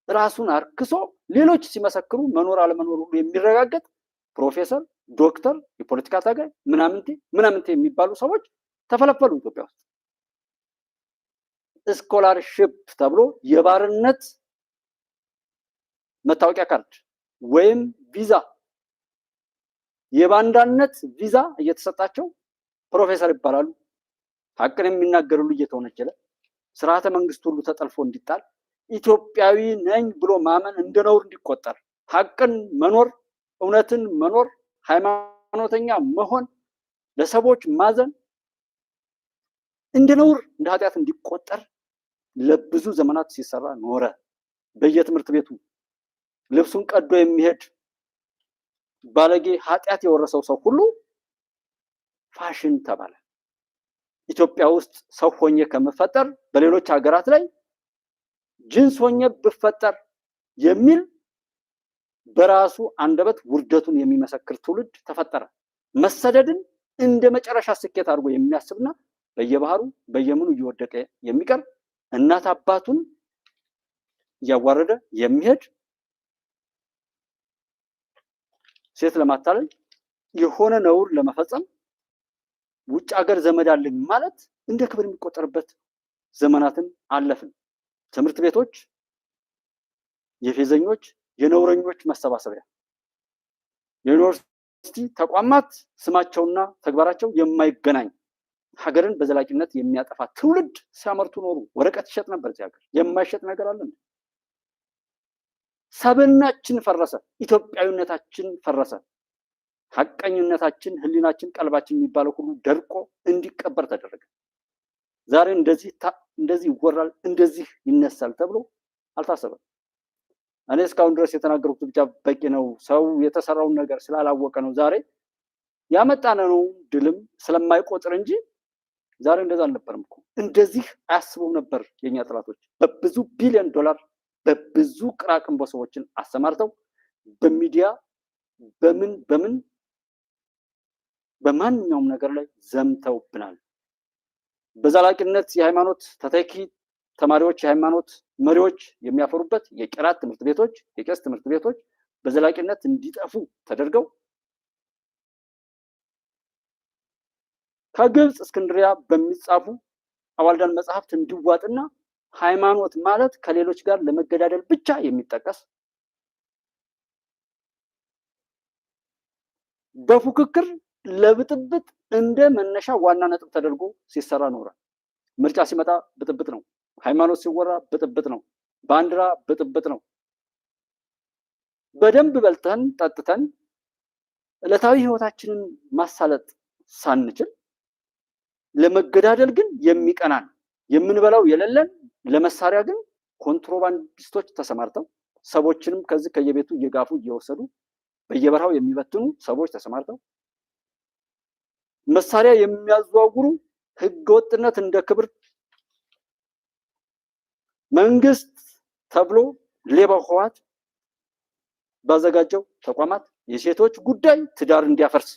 [SPEAKER 3] ራሱን አርክሶ ሌሎች ሲመሰክሩ መኖር አለመኖር ሁሉ የሚረጋገጥ ፕሮፌሰር፣ ዶክተር፣ የፖለቲካ ታጋይ ምናምንቴ የሚባሉ ሰዎች ተፈለፈሉ ኢትዮጵያ ውስጥ። ስኮላርሺፕ ተብሎ የባርነት መታወቂያ ካርድ ወይም ቪዛ የባንዳነት ቪዛ እየተሰጣቸው ፕሮፌሰር ይባላሉ። ሀቅን የሚናገሩ እየተወነጀለ ስርዓተ መንግስት ሁሉ ተጠልፎ እንዲጣል ኢትዮጵያዊ ነኝ ብሎ ማመን እንደ ነውር እንዲቆጠር ሀቅን መኖር እውነትን መኖር ሃይማኖተኛ መሆን ለሰዎች ማዘን እንደ ነውር እንደ ኃጢአት እንዲቆጠር ለብዙ ዘመናት ሲሰራ ኖረ። በየትምህርት ቤቱ ልብሱን ቀዶ የሚሄድ ባለጌ ኃጢአት የወረሰው ሰው ሁሉ ፋሽን ተባለ። ኢትዮጵያ ውስጥ ሰው ሆኜ ከመፈጠር በሌሎች ሀገራት ላይ ጅንስ ሆኜ ብፈጠር የሚል በራሱ አንደበት ውርደቱን የሚመሰክር ትውልድ ተፈጠረ። መሰደድን እንደ መጨረሻ ስኬት አድርጎ የሚያስብና በየባህሩ በየምኑ እየወደቀ የሚቀር እናት አባቱን እያዋረደ የሚሄድ ሴት ለማታለል የሆነ ነውር ለመፈጸም ውጭ ሀገር ዘመድ አለኝ ማለት እንደ ክብር የሚቆጠርበት ዘመናትን አለፍን። ትምህርት ቤቶች የፌዘኞች የነውረኞች መሰባሰቢያ፣ የዩኒቨርሲቲ ተቋማት ስማቸውና ተግባራቸው የማይገናኝ ሀገርን በዘላቂነት የሚያጠፋ ትውልድ ሲያመርቱ ኖሩ። ወረቀት ይሸጥ ነበር እዚህ ሀገር። የማይሸጥ ነገር አለ? ሰብናችን ፈረሰ። ኢትዮጵያዊነታችን ፈረሰ። ሐቀኝነታችን፣ ህሊናችን፣ ቀልባችን የሚባለው ሁሉ ደርቆ እንዲቀበር ተደረገ። ዛሬ እንደዚህ ይወራል፣ እንደዚህ ይነሳል ተብሎ አልታሰበም። እኔ እስካሁን ድረስ የተናገርኩት ብቻ በቂ ነው። ሰው የተሰራውን ነገር ስላላወቀ ነው ዛሬ ያመጣነው ድልም ስለማይቆጥር እንጂ ዛሬ እንደዛ አልነበረም እኮ። እንደዚህ አያስቡም ነበር የኛ ጥላቶች። በብዙ ቢሊዮን ዶላር በብዙ ቅራቅንቦ ሰዎችን አሰማርተው በሚዲያ በማንኛውም ነገር ላይ ዘምተውብናል። በዘላቂነት የሃይማኖት ተተኪ ተማሪዎች፣ የሃይማኖት መሪዎች የሚያፈሩበት የቂራት ትምህርት ቤቶች፣ የቄስ ትምህርት ቤቶች በዘላቂነት እንዲጠፉ ተደርገው ከግብፅ እስክንድሪያ በሚጻፉ አዋልዳን መጽሐፍት እንዲዋጥና ሃይማኖት ማለት ከሌሎች ጋር ለመገዳደል ብቻ የሚጠቀስ በፉክክር ለብጥብጥ እንደ መነሻ ዋና ነጥብ ተደርጎ ሲሰራ ኖሯል። ምርጫ ሲመጣ ብጥብጥ ነው። ሃይማኖት ሲወራ ብጥብጥ ነው። ባንዲራ ብጥብጥ ነው። በደንብ በልተን ጠጥተን ዕለታዊ ህይወታችንን ማሳለጥ ሳንችል ለመገዳደል ግን የሚቀናን የምንበላው የሌለን ለመሳሪያ ግን ኮንትሮባንዲስቶች ተሰማርተው ሰዎችንም ከዚህ ከየቤቱ እየጋፉ እየወሰዱ በየበረሃው የሚበትኑ ሰዎች ተሰማርተው መሳሪያ የሚያዘዋውሩ ህገወጥነት እንደ ክብር መንግስት ተብሎ ሌባው ህወሓት ባዘጋጀው ተቋማት የሴቶች ጉዳይ ትዳር እንዲያፈርስ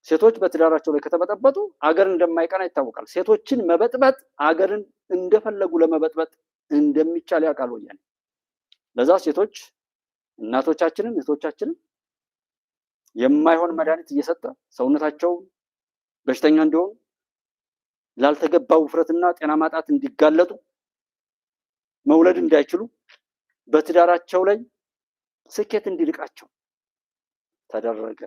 [SPEAKER 3] ሴቶች በትዳራቸው ላይ ከተበጠበጡ አገር እንደማይቀና ይታወቃል። ሴቶችን መበጥበጥ አገርን እንደፈለጉ ለመበጥበጥ እንደሚቻል ያውቃል ወያኔ። ለዛ ሴቶች እናቶቻችንን እህቶቻችንን የማይሆን መድኃኒት እየሰጠ ሰውነታቸው በሽተኛ እንዲሆኑ ላልተገባ ውፍረትና ጤና ማጣት እንዲጋለጡ መውለድ እንዳይችሉ በትዳራቸው ላይ ስኬት እንዲልቃቸው ተደረገ።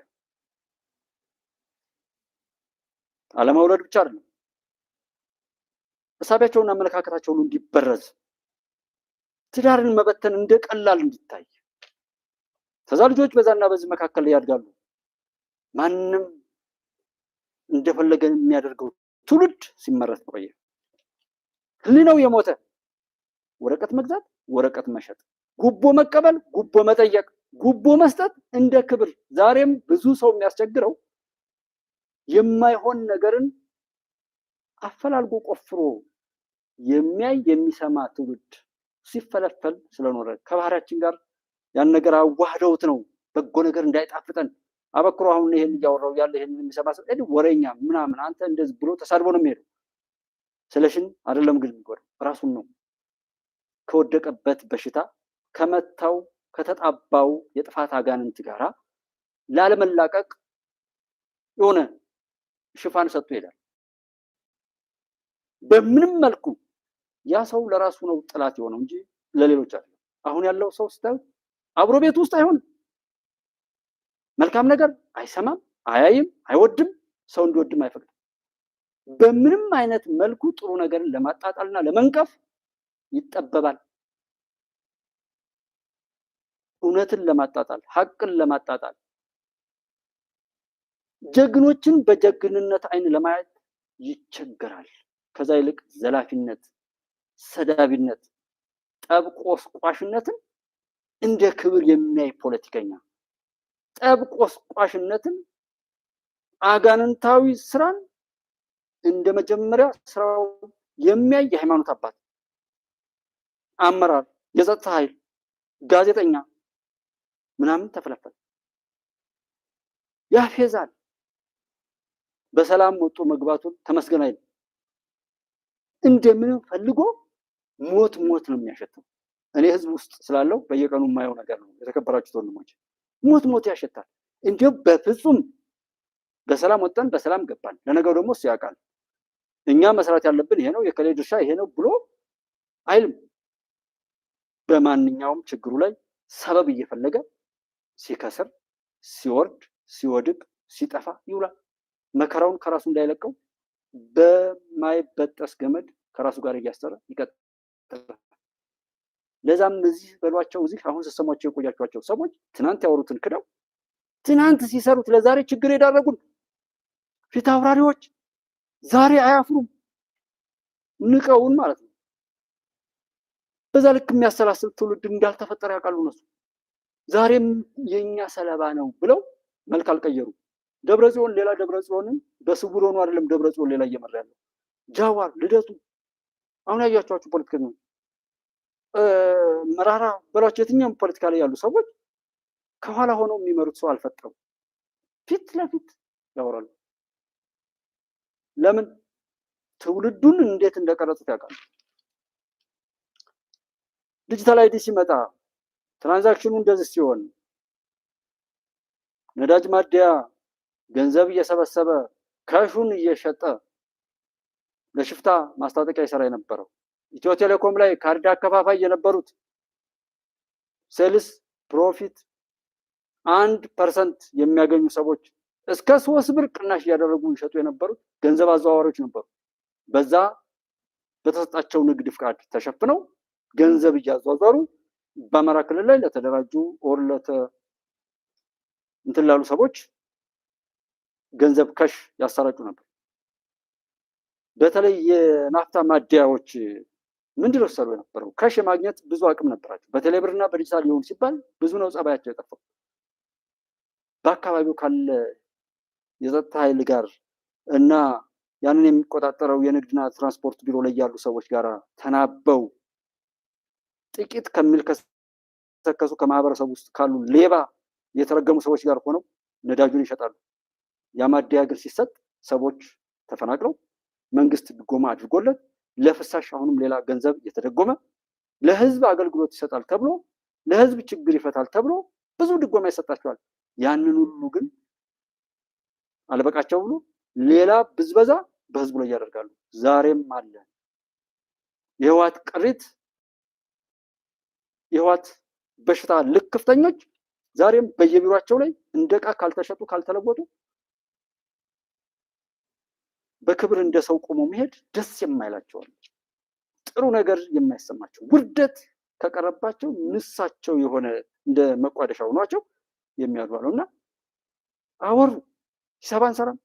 [SPEAKER 3] አለመውለድ ብቻ አይደለም፣ እሳቢያቸውና አመለካከታቸው ሁሉ እንዲበረዝ፣ ትዳርን መበተን እንደቀላል እንዲታይ፣ ከዛ ልጆች በዛና በዚህ መካከል ያድጋሉ። ማንም እንደፈለገ የሚያደርገው ትውልድ ሲመረት ቆየ። ህሊናው የሞተ ወረቀት መግዛት፣ ወረቀት መሸጥ፣ ጉቦ መቀበል፣ ጉቦ መጠየቅ፣ ጉቦ መስጠት እንደ ክብር። ዛሬም ብዙ ሰው የሚያስቸግረው የማይሆን ነገርን አፈላልጎ ቆፍሮ የሚያይ የሚሰማ ትውልድ ሲፈለፈል ስለኖረ ከባህሪያችን ጋር ያን ነገር አዋህደውት ነው በጎ ነገር እንዳይጣፍጠን አበክሮ አሁን ይሄን እያወራው ያለ ይሄን የሚሰማ ሰው ወሬኛ ምናምን አንተ እንደዚህ ብሎ ተሳድቦ ነው የሚሄደው። ስለሽን አይደለም ግን የሚጎዳው ራሱን ነው። ከወደቀበት በሽታ ከመታው ከተጣባው የጥፋት አጋንንት ጋራ ላለመላቀቅ የሆነ ሽፋን ሰጥቶ ይሄዳል። በምንም መልኩ ያ ሰው ለራሱ ነው ጥላት የሆነው እንጂ ለሌሎች አይደለም። አሁን ያለው ሰው ስታዩ አብሮ ቤት ውስጥ አይሆንም፣ መልካም ነገር አይሰማም፣ አያይም፣ አይወድም፣ ሰው እንዲወድም አይፈቅድም። በምንም አይነት መልኩ ጥሩ ነገርን ለማጣጣልና ለመንቀፍ ይጠበባል። እውነትን ለማጣጣል ሐቅን ለማጣጣል ጀግኖችን በጀግንነት አይን ለማየት ይቸገራል። ከዛ ይልቅ ዘላፊነት፣ ሰዳቢነት፣ ጠብ ቆስቋሽነትን እንደ ክብር የሚያይ ፖለቲከኛ፣ ጠብ ቆስቋሽነትን አጋንንታዊ ስራን እንደ መጀመሪያ ስራው የሚያይ የሃይማኖት አባት፣ አመራር፣ የጸጥታ ኃይል፣ ጋዜጠኛ ምናምን ተፈለፈለ። ያፌዛል። በሰላም ወጡ መግባቱን ተመስገን አይደል? እንደምንም ፈልጎ ሞት ነው የሚያሸተው። እኔ ህዝብ ውስጥ ስላለው በየቀኑ የማየው ነገር ነው። የተከበራችሁት ወንድሞች ሞት ያሸታል። እንዲሁ በፍጹም በሰላም ወጣን በሰላም ገባን። ለነገው ደግሞ እሱ ያውቃል። እኛ መስራት ያለብን ይሄ ነው፣ የከሌ ድርሻ ይሄ ነው ብሎ አይልም። በማንኛውም ችግሩ ላይ ሰበብ እየፈለገ ሲከስር፣ ሲወርድ፣ ሲወድቅ፣ ሲጠፋ ይውላል። መከራውን ከራሱ እንዳይለቀው በማይበጠስ ገመድ ከራሱ ጋር እያሰረ ይቀጥላል። ለዛም እዚህ በሏቸው እዚህ አሁን ስትሰሟቸው የቆያቸዋቸው ሰዎች ትናንት ያወሩትን ክደው ትናንት ሲሰሩት ለዛሬ ችግር የዳረጉን ፊት አውራሪዎች ዛሬ አያፍሩም፣ ንቀውን ማለት ነው። በዛ ልክ የሚያሰላስል ትውልድ እንዳልተፈጠረ ያውቃሉ እነሱ። ዛሬም የኛ ሰለባ ነው ብለው መልክ አልቀየሩ። ደብረጽዮን ሌላ ደብረጽዮንን በስውር ሆኖ አይደለም ደብረጽዮን ሌላ እየመራ ያለው። ጃዋር፣ ልደቱ አሁን ያያቸዋቸው ፖለቲከኞች መራራ በሏቸው የትኛውም ፖለቲካ ላይ ያሉ ሰዎች ከኋላ ሆነው የሚመሩት ሰው አልፈጠሩም። ፊት ለፊት ያወራሉ። ለምን? ትውልዱን እንዴት እንደቀረጹት ያውቃሉ። ዲጂታል አይዲ ሲመጣ ትራንዛክሽኑ እንደዚህ ሲሆን ነዳጅ ማደያ ገንዘብ እየሰበሰበ ካሹን እየሸጠ ለሽፍታ ማስታጠቂያ ይሰራ የነበረው ኢትዮ ቴሌኮም ላይ ካርድ አከፋፋይ የነበሩት ሴልስ ፕሮፊት 1% የሚያገኙ ሰዎች እስከ 3 ብር ቅናሽ እያደረጉ ይሸጡ የነበሩት ገንዘብ አዘዋዋሪዎች ነበሩ። በዛ በተሰጣቸው ንግድ ፍቃድ ተሸፍነው ገንዘብ እያዟዟሩ በአማራ ክልል ላይ ለተደራጁ ኦር እንትን ላሉ ሰዎች ገንዘብ ካሽ ያሰራጩ ነበር። በተለይ የናፍታ ማደያዎች ምንድነው ሰሩ የነበረው? ካሽ የማግኘት ብዙ አቅም ነበራቸው። በቴሌብርና በዲጂታል ሊሆን ሲባል ብዙ ነው ጸባያቸው የጠፋው። በአካባቢው ካለ የጸጥታ ኃይል ጋር እና ያንን የሚቆጣጠረው የንግድና ትራንስፖርት ቢሮ ላይ ያሉ ሰዎች ጋር ተናበው ጥቂት ከሚልከሰከሱ ከማህበረሰቡ ውስጥ ካሉ ሌባ የተረገሙ ሰዎች ጋር ሆነው ነዳጁን ይሸጣሉ። ያማደያ ግን ሲሰጥ ሰዎች ተፈናቅለው መንግስት ድጎማ አድርጎለት ለፍሳሽ አሁንም ሌላ ገንዘብ የተደጎመ ለህዝብ አገልግሎት ይሰጣል ተብሎ ለህዝብ ችግር ይፈታል ተብሎ ብዙ ድጎማ ይሰጣቸዋል። ያንን ሁሉ ግን አለበቃቸው ብሎ ሌላ ብዝበዛ በህዝቡ ላይ ያደርጋሉ። ዛሬም አለ የህወሓት ቅሪት የህወሓት በሽታ ልክፍተኞች ዛሬም በየቢሮአቸው ላይ እንደቃ ካልተሸጡ ካልተለወጡ በክብር እንደ ሰው ቆሞ መሄድ ደስ የማይላቸው አሉ። ጥሩ ነገር የማይሰማቸው ውርደት ከቀረባቸው ንሳቸው የሆነ እንደ መቋደሻ ሆኗቸው የሚያድዋሉና አወሩ። ሂሳብ አንሰራም።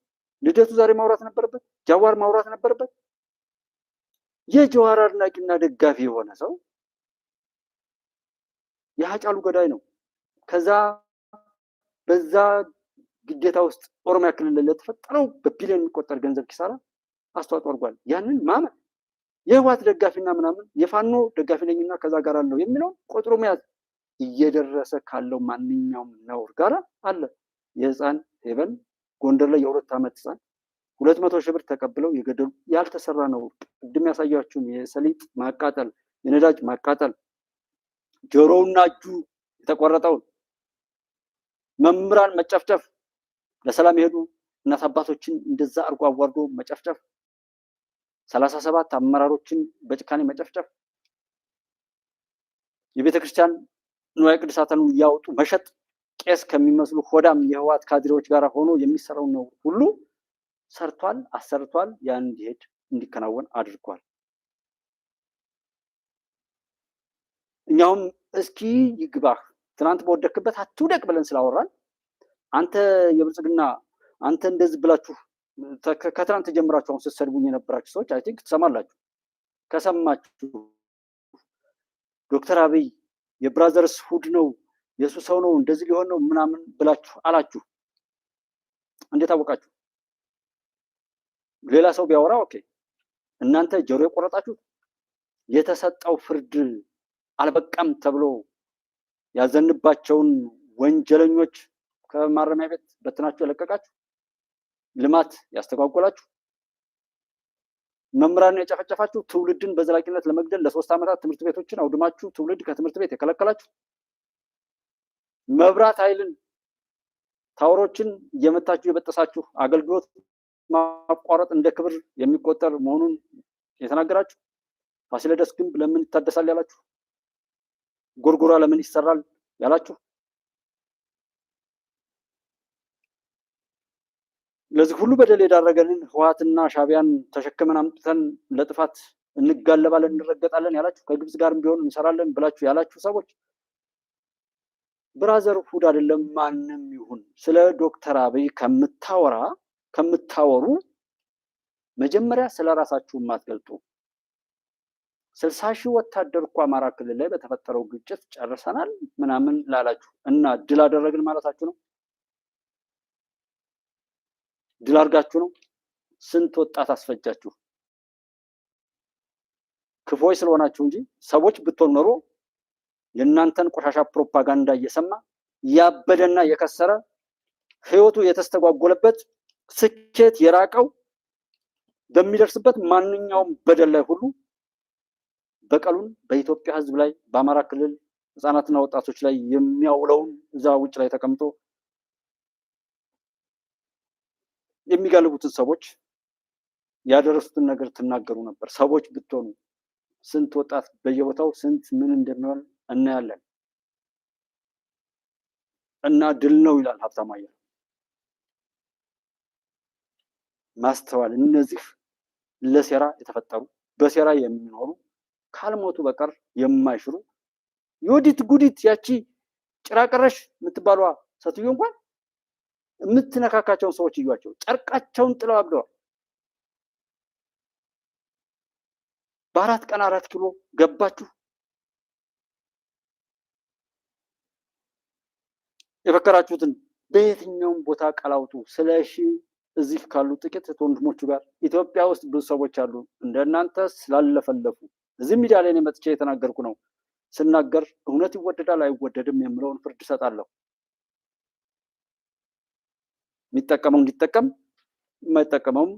[SPEAKER 3] ልደቱ ዛሬ ማውራት ነበረበት። ጃዋር ማውራት ነበረበት። የጀዋር አድናቂና ደጋፊ የሆነ ሰው የሀጫሉ ገዳይ ነው። ከዛ በዛ ግዴታ ውስጥ ኦሮሚያ ክልል ለተፈጠረው በቢሊዮን የሚቆጠር ገንዘብ ኪሳራ አስተዋጽኦ አድርጓል። ያንን ማመን የህወሓት ደጋፊና ምናምን የፋኖ ደጋፊ ነኝና ከዛ ጋር አለው የሚለው ቆጥሮ መያዝ እየደረሰ ካለው ማንኛውም ነውር ጋር አለ። የህፃን ሄቨን ጎንደር ላይ የ2 ዓመት ህፃን 200 ሺህ ብር ተቀብለው የገደሉ ያልተሰራ ነው። ቅድም ያሳያችሁን የሰሊጥ ማቃጠል፣ የነዳጅ ማቃጠል፣ ጆሮውና እጁ የተቆረጠውን መምህራን መጨፍጨፍ፣ ለሰላም የሄዱ እናት አባቶችን እንደዛ አርጎ አዋርዶ መጨፍጨፍ፣ 37 አመራሮችን በጭካኔ መጨፍጨፍ፣ የቤተክርስቲያን ንዋየ ቅድሳትን እያወጡ መሸጥ፣ ቄስ ከሚመስሉ ሆዳም የህወሓት ካድሬዎች ጋር ሆኖ የሚሰራው ነው ሁሉ ሰርቷል፣ አሰርቷል። ያን እንዲሄድ እንዲከናወን አድርጓል። እኛውም እስኪ ይግባህ ትናንት በወደክበት አትውደቅ ብለን ስላወራን አንተ የብልጽግና አንተ እንደዚህ ብላችሁ ከትናንት ጀምራችሁ አሁን ስትሰድቡኝ የነበራችሁ ሰዎች አይ ቲንክ ትሰማላችሁ። ከሰማችሁ ዶክተር አብይ የብራዘርስ ሁድ ነው የሱ ሰው ነው እንደዚህ ሊሆን ነው ምናምን ብላችሁ አላችሁ። እንዴት አወቃችሁ? ሌላ ሰው ቢያወራ ኦኬ። እናንተ ጆሮ የቆረጣችሁ የተሰጠው ፍርድ አልበቃም ተብሎ ያዘንባቸውን ወንጀለኞች ከማረሚያ ቤት በትናችሁ የለቀቃችሁ፣ ልማት ያስተጓጎላችሁ፣ መምህራንን የጨፈጨፋችሁ፣ ትውልድን በዘላቂነት ለመግደል ለ3 ዓመታት ትምህርት ቤቶችን አውድማችሁ ትውልድ ከትምህርት ቤት የከለከላችሁ፣ መብራት ኃይልን ታወሮችን እየመታችሁ የበጠሳችሁ፣ አገልግሎት ማቋረጥ እንደ ክብር የሚቆጠር መሆኑን የተናገራችሁ፣ ፋሲለደስ ግንብ ለምን ይታደሳል ያላችሁ፣ ጎርጎራ ለምን ይሰራል ያላችሁ፣ ለዚህ ሁሉ በደል የዳረገንን ህወሓትና ሻዕቢያን ተሸክመን አምጥተን ለጥፋት እንጋለባለን እንረገጣለን ያላችሁ፣ ከግብጽ ጋርም ቢሆን እንሰራለን ብላችሁ ያላችሁ ሰዎች ብራዘር ሁድ አይደለም ማንም ይሁን ስለ ዶክተር አብይ ከምታወሩ መጀመሪያ ስለ ራሳችሁ ማትገልጡ 60 ሺህ ወታደር እኮ አማራ ክልል ላይ በተፈጠረው ግጭት ጨርሰናል ምናምን ላላችሁ እና ድል አደረግን ማለታችሁ ነው? ድል አድርጋችሁ ነው? ስንት ወጣት አስፈጃችሁ? ክፎች ስለሆናችሁ እንጂ ሰዎች ብትሆኑ ኖሮ የእናንተን ቆሻሻ ፕሮፓጋንዳ እየሰማ ያበደና የከሰረ ህይወቱ የተስተጓጎለበት ስኬት የራቀው በሚደርስበት ማንኛውም በደል ላይ ሁሉ በቀሉን በኢትዮጵያ ህዝብ ላይ በአማራ ክልል ህፃናትና ወጣቶች ላይ የሚያውለውን እዛ ውጭ ላይ ተቀምጦ የሚጋልቡትን ሰዎች ያደረሱትን ነገር ትናገሩ ነበር። ሰዎች ብትሆኑ ስንት ወጣት በየቦታው ስንት ምን እንደሚሆን እናያለን። እና ድል ነው ይላል ሀብታሙ አየለ። ማስተዋል እነዚህ ለሴራ የተፈጠሩ በሴራ የሚኖሩ ካልሞቱ በቀር የማይሽሩ ዮዲት ጉዲት ያቺ ጭራቀረሽ የምትባሏ ሴትዮ እንኳን የምትነካካቸውን ሰዎች እዩዋቸው፣ ጨርቃቸውን ጥለው አብደዋል። በ4 ቀን 4 ኪሎ ገባችሁ። የፈከራችሁትን በየትኛውም ቦታ ቀላውጡ። ስለሺ እዚህ ካሉ ጥቂት ወንድሞቹ ጋር ኢትዮጵያ ውስጥ ብዙ ሰዎች አሉ እንደናንተ ስላለፈለፉ እዚህ ሚዲያ ላይ መጥቼ የተናገርኩ ነው። ስናገር እውነት ይወደዳል አይወደድም የምለውን ፍርድ እሰጣለሁ። የሚጠቀመው እንዲጠቀም የማይጠቀመውም